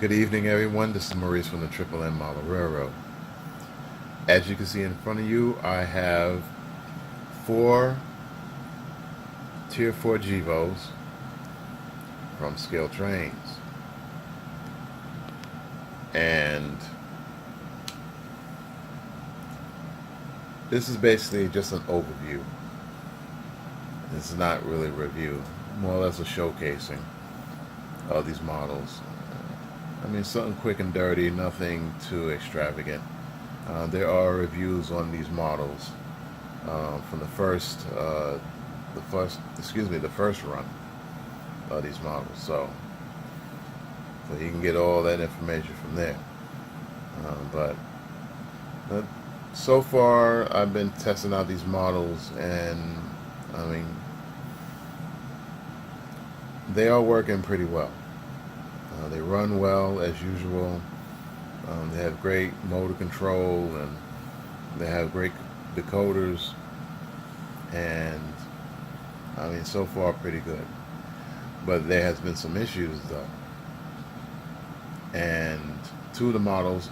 Good evening, everyone. This is Maurice from the Triple M Model Railroad. As you can see in front of you, I have 4 Tier 4 GEVos from Scaletrains. And this is basically just an overview. This is not really a review, more or less a showcasing of these models. I mean, something quick and dirty, nothing too extravagant. There are reviews on these models from the first run of these models. So you can get all that information from there. But so far, I've been testing out these models, and I mean, they are working pretty well. They run well as usual. They have great motor control, and they have great decoders, and I mean, so far pretty good. But there has been some issues though, and 2 of the models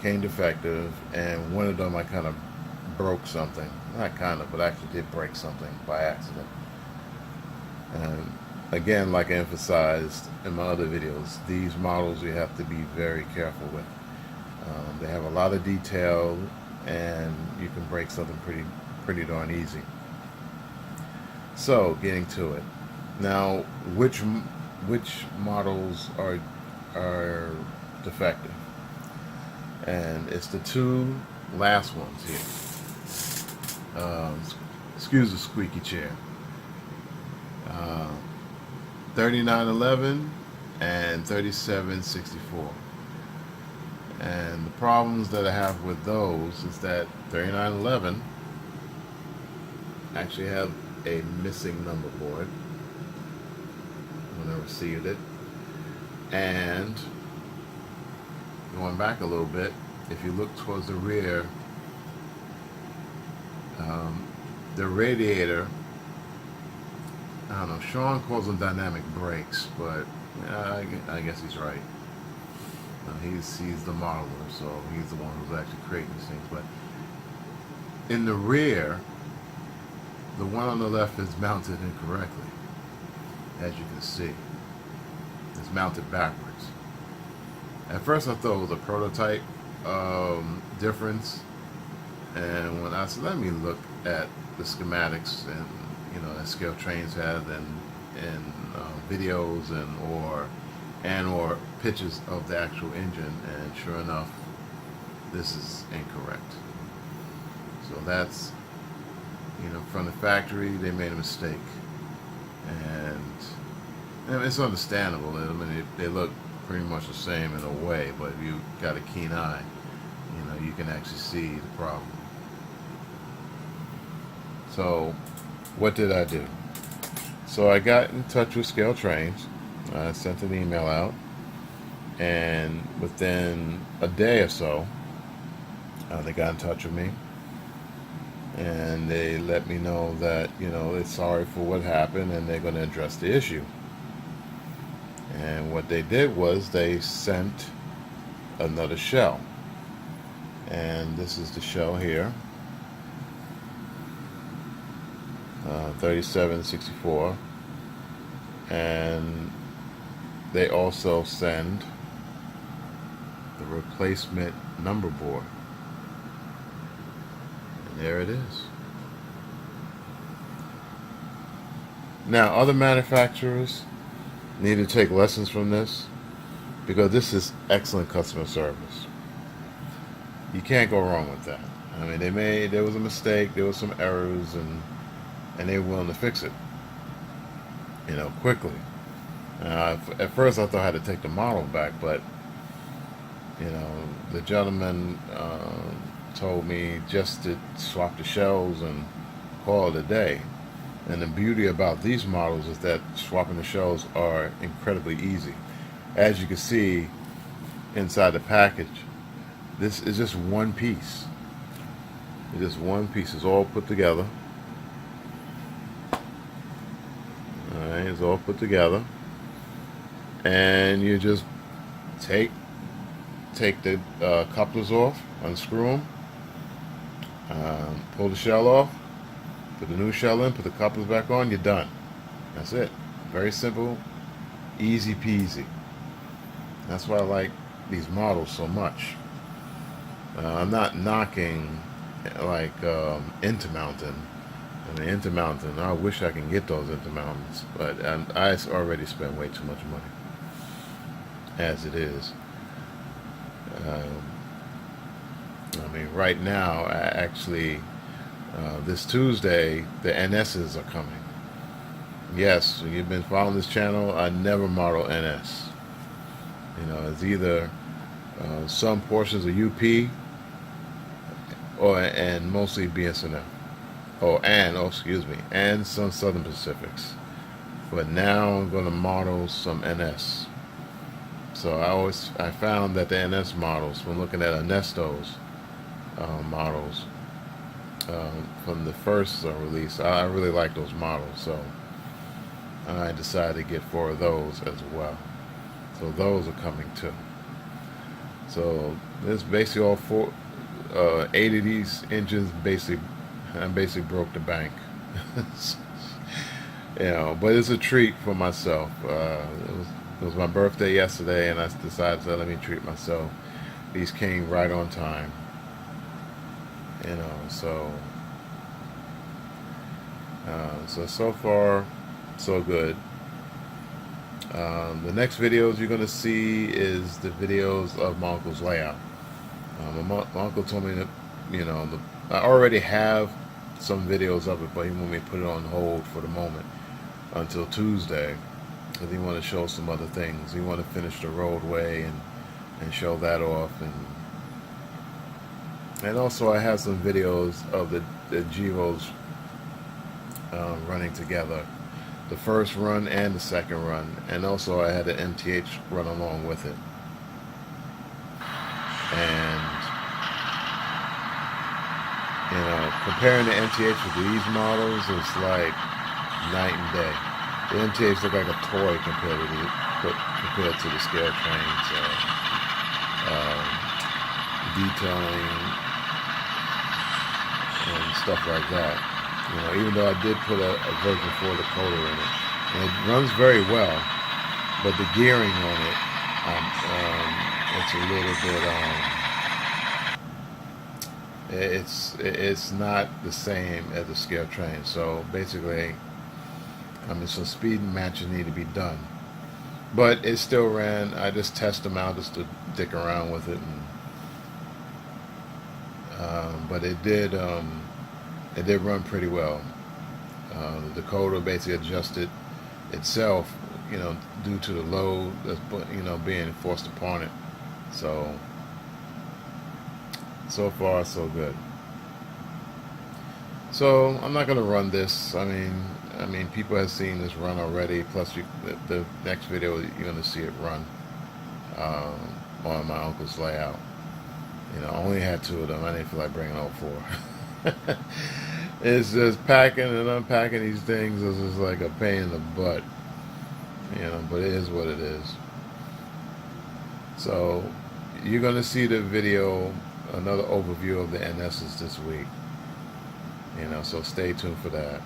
came defective, and one of them I kind of broke something. Not kind of, but actually did break something by accident. And again, like I emphasized in my other videos, these models you have to be very careful with. They have a lot of detail, and you can break something pretty darn easy. So, getting to it. Now, which models are defective? And it's the 2 last ones here. Excuse the squeaky chair. 3911 and 3764. And the problems that I have with those is that 3911 actually have a missing number board when I received it. And going back a little bit, if you look towards the rear, the radiator, I don't know, Sean calls them dynamic brakes, but I guess he's right. He's the modeler, so he's the one who's actually creating these things. But in the rear, the one on the left is mounted incorrectly, as you can see. It's mounted backwards. At first I thought it was a prototype difference, and when I said, let me look at the schematics and that Scaletrains have and videos or pictures of the actual engine, and sure enough, this is incorrect. So that's, from the factory they made a mistake, and it's understandable. I mean, they look pretty much the same in a way, but if you got a keen eye, you can actually see the problem. So what did I do? So I got in touch with Scaletrains. I sent an email out, and within a day or so, they got in touch with me, and they let me know that they're sorry for what happened, and they're going to address the issue. And what they did was they sent another shell, and this is the shell here, 3764, and they also send the replacement number board, and there it is. Now, other manufacturers need to take lessons from this, because this is excellent customer service. You can't go wrong with that. I mean, there was a mistake, there was some errors, and they were willing to fix it, quickly. At first I thought I had to take the model back, but the gentleman told me just to swap the shells and call it a day. And the beauty about these models is that swapping the shells are incredibly easy. As you can see inside the package, this is just one piece. It's just one piece. It's all put together. Alright, it's all put together. And you just take the couplers off, unscrew them, pull the shell off, put the new shell in, put the couplers back on, you're done. That's it. Very simple, easy peasy. That's why I like these models so much. I'm not knocking like Intermountain. I mean, Intermountain, I wish I can get those Intermountains, but I already spend way too much money as it is. I mean, right now, actually, this Tuesday, the NSs are coming. Yes, you've been following this channel, I never model NS. You know, it's either some portions of UP and mostly BNSF. And some Southern Pacifics. But now I'm going to model some NS. So I found that the NS models, when looking at Ernesto's models from the first release, I really like those models. So I decided to get 4 of those as well. So those are coming too. So this basically all 8 of these engines I basically broke the bank. You know, but it's a treat for myself. It was my birthday yesterday, and I decided to let me treat myself. These came right on time. You know, so far, so good. The next videos you're going to see is the videos of my uncle's layout. My uncle told me that, you know, I already have some videos of it, but he wanted me to put it on hold for the moment until Tuesday, because he wanted to show some other things. He wanted to finish the roadway and show that off, and also I have some videos of the GEVos running together, the first run and the second run, and also I had the MTH run along with it. And you know, comparing the MTH with these models is like night and day. The MTH look like a toy compared to the Scaletrains detailing and stuff like that. You know, even though I did put a version 4 decoder in it, and it runs very well, but the gearing on it, it's a little bit it's not the same as the Scaletrain. So basically, I mean, some speed matching need to be done, but it still ran. I just test them out just to dick around with it, but it did run pretty well. The decoder basically adjusted itself, you know, due to the load that's, you know, being forced upon it. So far so good. So I'm not going to run this. I mean, people have seen this run already. Plus, the next video you're going to see it run on my uncle's layout. You know, I only had 2 of them. I didn't feel like bringing all 4. It's just packing and unpacking these things is just like a pain in the butt. You know, but it is what it is. So you're going to see the video, another overview of the NSs this week. You know, so stay tuned for that.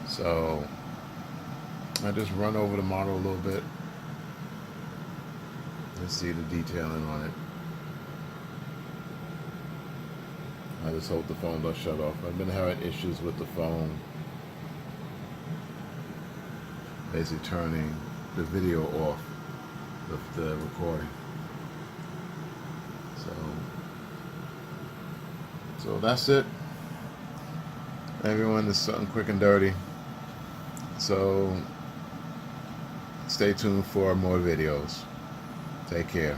So I just run over the model a little bit. Let's see the detailing on it. I just hope the phone don't shut off. I've been having issues with the phone basically turning the video off of the recording. So that's it. Everyone, is something quick and dirty. So stay tuned for more videos. Take care.